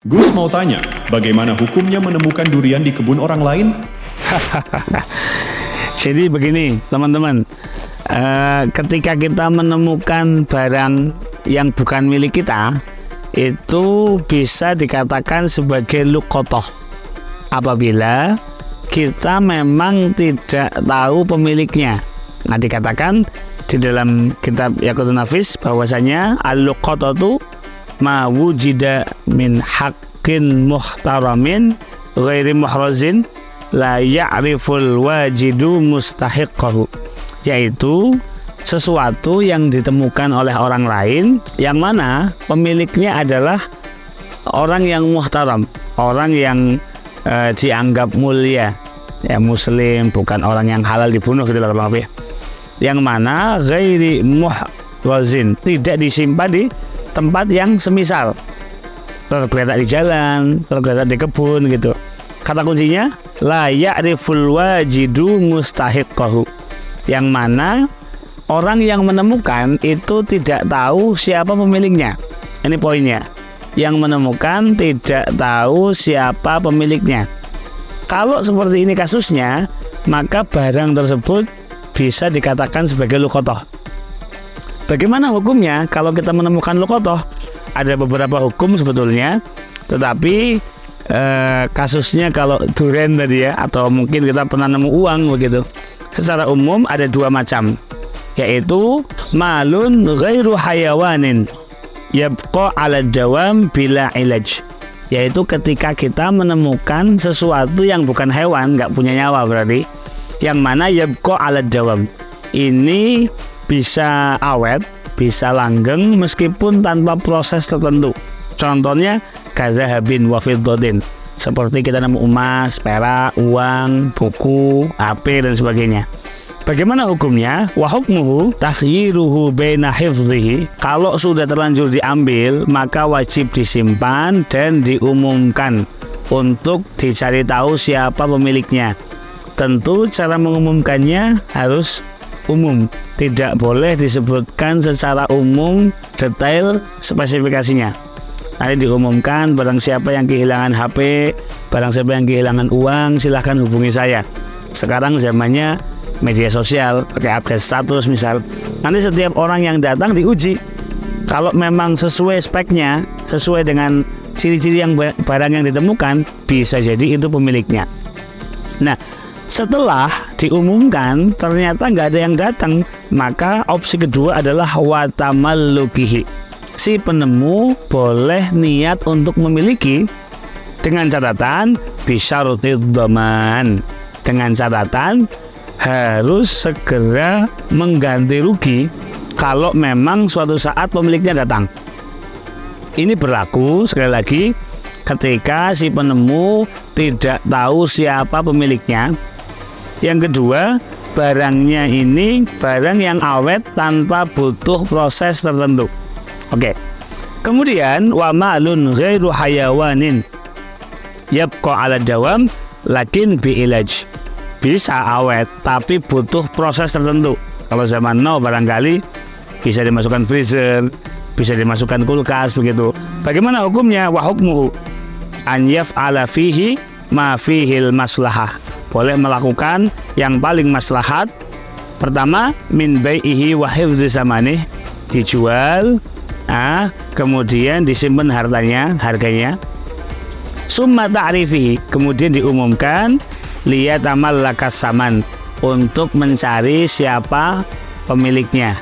Gus mau tanya, bagaimana hukumnya menemukan durian di kebun orang lain? Jadi begini teman-teman, ketika kita menemukan barang yang bukan milik kita, itu bisa dikatakan sebagai luqotoh apabila kita memang tidak tahu pemiliknya. Nah, dikatakan di dalam kitab Yaqutun Nafis bahwasanya al-luqototu ma wujida min haqqin muhtaramin ghairi muhrazin la ya'riful wajidu mustahiqqahu, yaitu sesuatu yang ditemukan oleh orang lain yang mana pemiliknya adalah orang yang muhtaram, orang yang dianggap mulia, ya muslim, bukan orang yang halal dibunuh gitu loh, yang mana ghairi muhrazin, tidak disimpan di tempat yang semisal tergeletak di jalan, tergeletak di kebun gitu. Kata kuncinya la ya'riful wajidu mustahiqqahu, yang mana orang yang menemukan itu tidak tahu siapa pemiliknya. Ini poinnya, yang menemukan tidak tahu siapa pemiliknya. Kalau seperti ini kasusnya, maka barang tersebut bisa dikatakan sebagai luqotoh. Bagaimana hukumnya kalau kita menemukan luqotoh? Ada beberapa hukum sebetulnya, tetapi kasusnya kalau durian tadi ya, atau mungkin kita pernah nemu uang begitu. Secara umum ada dua macam, yaitu malun ghairu hayawanin yabqa ala dawam bila ilaj, yaitu ketika kita menemukan sesuatu yang bukan hewan, nggak punya nyawa berarti, yang mana yabqa ala dawam, ini bisa awet, bisa langgeng meskipun tanpa proses tertentu. Contohnya kadzahabin wa fiddatin, seperti kita nemu emas, perak, uang, buku, HP dan sebagainya. Bagaimana hukumnya? Wa hukmuhu takhyiruhu baina hifdhihi, kalau sudah terlanjur diambil maka wajib disimpan dan diumumkan untuk dicari tahu siapa pemiliknya. Tentu cara mengumumkannya harus umum, tidak boleh disebutkan secara umum detail spesifikasinya. Nanti diumumkan, barang siapa yang kehilangan HP, barang siapa yang kehilangan uang, silahkan hubungi saya. Sekarang zamannya media sosial, pakai update status misal. Nanti setiap orang yang datang diuji, kalau memang sesuai speknya, sesuai dengan ciri-ciri yang barang yang ditemukan, bisa jadi itu pemiliknya. Nah, setelah diumumkan ternyata nggak ada yang datang, maka opsi kedua adalah watamallukihi, si penemu boleh niat untuk memiliki dengan catatan bisyarutid dhaman, dengan catatan harus segera mengganti rugi kalau memang suatu saat pemiliknya datang. Ini berlaku sekali lagi ketika si penemu tidak tahu siapa pemiliknya. Yang kedua, barangnya ini barang yang awet tanpa butuh proses tertentu. Oke. Kemudian wa malun ghairu hayawanin yabqa ala dawam lakin bi ilaj, bisa awet tapi butuh proses tertentu. Kalau zaman now barangkali bisa dimasukkan freezer, bisa dimasukkan kulkas begitu. Bagaimana hukumnya? Wa hukmuhu an yaf'ala fihi ma fihil maslahah, boleh melakukan yang paling maslahat. Pertama, min bai'ihi wa hifdzi zamanih, dijual, kemudian disimpan harganya. Summa ta'rifihi, kemudian diumumkan, liyatamal saman, untuk mencari siapa pemiliknya.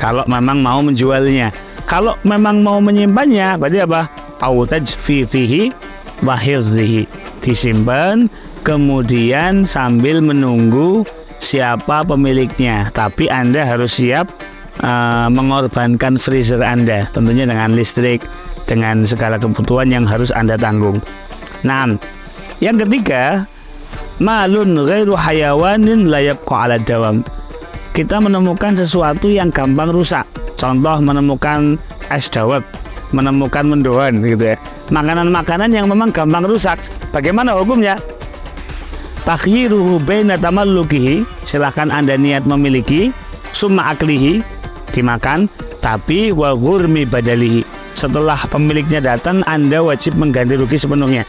Kalau memang mau menjualnya, kalau memang mau menyimpannya, berarti apa? Au tajfifihi wa hifdzihi, disimpan kemudian sambil menunggu siapa pemiliknya. Tapi Anda harus siap mengorbankan freezer Anda, tentunya dengan listrik, dengan segala kebutuhan yang harus Anda tanggung. Nah, yang ketiga, malun ghairu hayawanin la yabqa ala dawam, kita menemukan sesuatu yang gampang rusak. Contoh menemukan es dawet, menemukan mendoan gitu ya. Makanan-makanan yang memang gampang rusak. Bagaimana hukumnya? Takhyiruhu baina tamallukihi, silahkan Anda niat memiliki, summa aklihi, dimakan, tapi wa ghurmi badalihi, setelah pemiliknya datang, Anda wajib mengganti rugi sepenuhnya.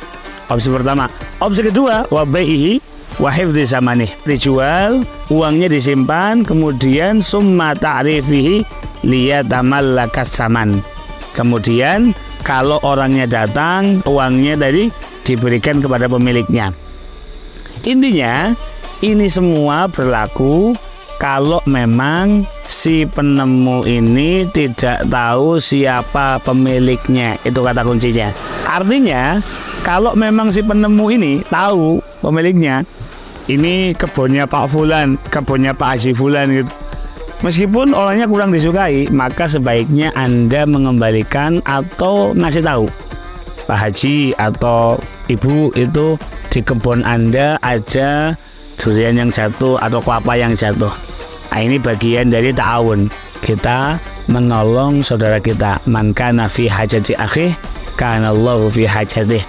Opsi pertama. Opsi kedua, wa bai'ihi wa hifdzi zamanih. Dijual, uangnya disimpan, kemudian summa ta'rifihi liyatamallakas zaman. Kemudian kalau orangnya datang, uangnya tadi diberikan kepada pemiliknya. Intinya, ini semua berlaku kalau memang si penemu ini tidak tahu siapa pemiliknya. Itu kata kuncinya. Artinya, kalau memang si penemu ini tahu pemiliknya, ini kebunnya Pak Fulan, kebunnya Pak Haji Fulan gitu. Meskipun orangnya kurang disukai, maka sebaiknya Anda mengembalikan atau ngasih tahu, Pak Haji atau Ibu, itu di kebun Anda ada durian yang jatuh atau kelapa yang jatuh. Nah, ini bagian dari ta'awun. Kita menolong saudara kita. Man kana fi hajati akhih, kana Allahu fi hajatih.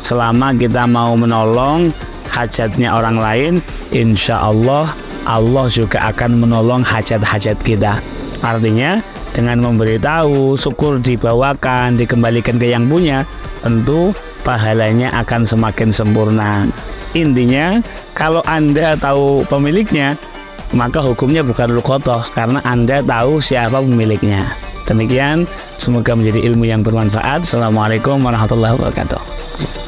Selama kita mau menolong hajatnya orang lain, insya Allah Allah juga akan menolong hajat-hajat kita. Artinya dengan memberitahu, syukur dibawakan, dikembalikan ke yang punya, tentu pahalanya akan semakin sempurna. Intinya kalau Anda tahu pemiliknya, maka hukumnya bukan luqatah, karena Anda tahu siapa pemiliknya. Demikian, semoga menjadi ilmu yang bermanfaat. Assalamualaikum warahmatullahi wabarakatuh.